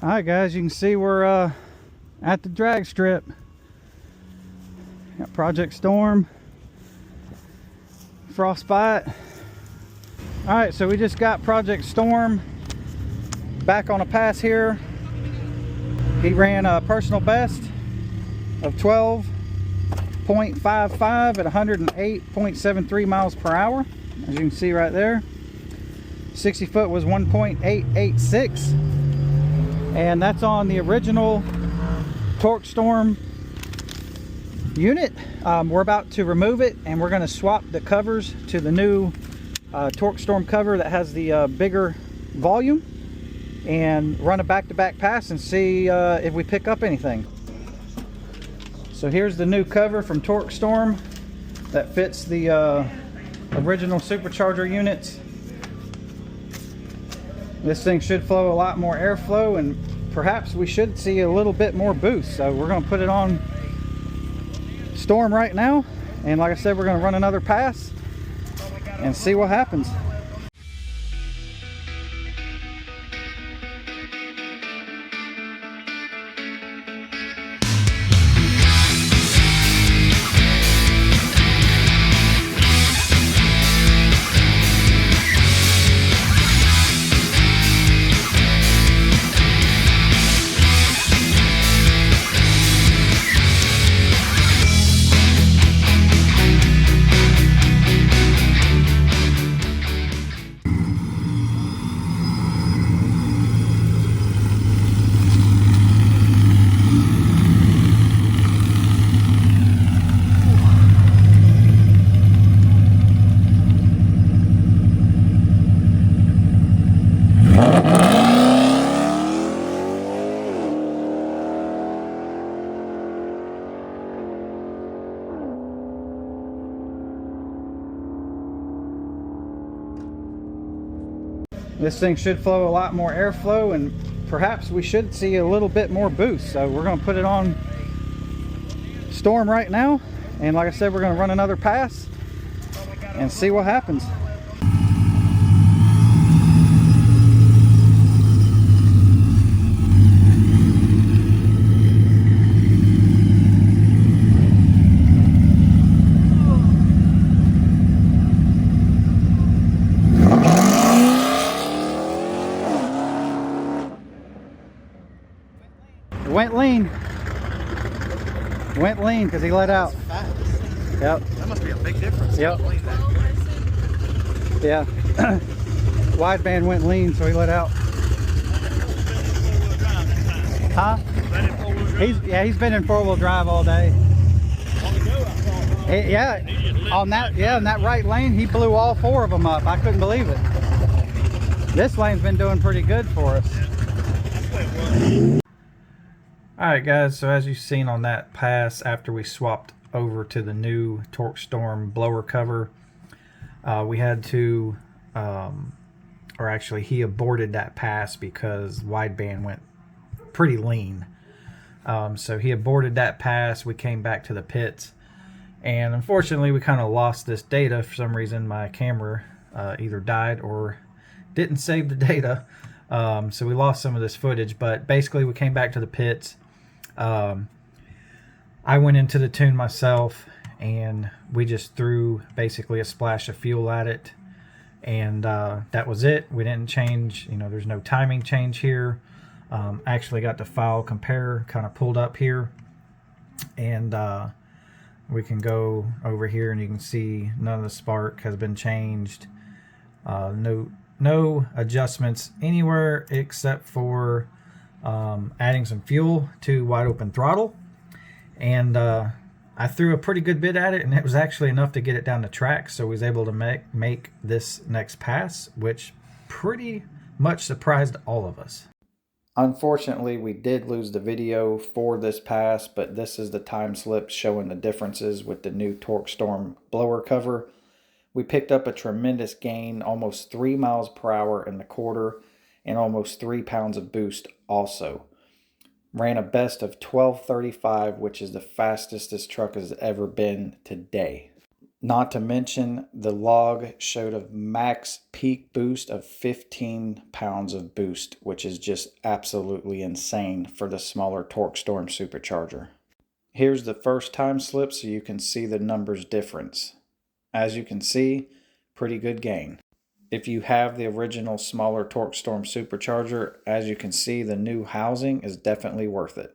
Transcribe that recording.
Alright guys, you can see we're at the drag strip. Got Project Storm, Frostbite. Alright, so we just got Project Storm back on a pass here. He ran a personal best of 12.55 at 108.73 miles per hour, as you can see right there. 60 foot was 1.886. And that's on the original TorqStorm unit. We're about to remove it and we're going to swap the covers to the new TorqStorm cover that has the bigger volume, and run a back-to-back pass and see if we pick up anything. So here's the new cover from TorqStorm that fits the original Supercharger units. This thing should flow a lot more airflow, and perhaps we should see a little bit more boost. So we're going to put it on Storm right now, and like I said, we're going to run another pass and see what happens. This thing should flow a lot more airflow, and perhaps we should see a little bit more boost. So we're going to put it on Storm right now, and like I said, we're going to run another pass and see what happens. Went lean because he let out. Yep. That must be a big difference. Yep. Yeah. Wideband went lean, so he let out. Huh? He's been in 4-wheel drive all day. On that right lane, he blew all 4 of them up. I couldn't believe it. This lane's been doing pretty good for us. Alright guys, so as you've seen on that pass, after we swapped over to the new TorqStorm blower cover, we had to, or actually he aborted that pass because wideband went pretty lean. So he aborted that pass. We came back to the pits, and unfortunately we kind of lost this data. For some reason my camera either died or didn't save the data. So we lost some of this footage, but basically we came back to the pits. I went into the tune myself, and we just threw basically a splash of fuel at it, and that was it. We didn't change, there's no timing change here. Actually got the file compare kind of pulled up here, and we can go over here and you can see none of the spark has been changed. No adjustments anywhere except for adding some fuel to wide open throttle, and I threw a pretty good bit at it, and it was actually enough to get it down the track, so I was able to make this next pass, which pretty much surprised all of us. Unfortunately, we did lose the video for this pass, but this is the time slip showing the differences with the new TorqStorm blower cover. We picked up a tremendous gain, almost 3 miles per hour in the quarter, and almost 3 pounds of boost also. Ran a best of 12:35, which is the fastest this truck has ever been today. Not to mention, the log showed a max peak boost of 15 pounds of boost, which is just absolutely insane for the smaller TorqStorm supercharger. Here's the first time slip so you can see the numbers difference. As you can see, pretty good gain. If you have the original smaller TorqStorm supercharger, as you can see, the new housing is definitely worth it.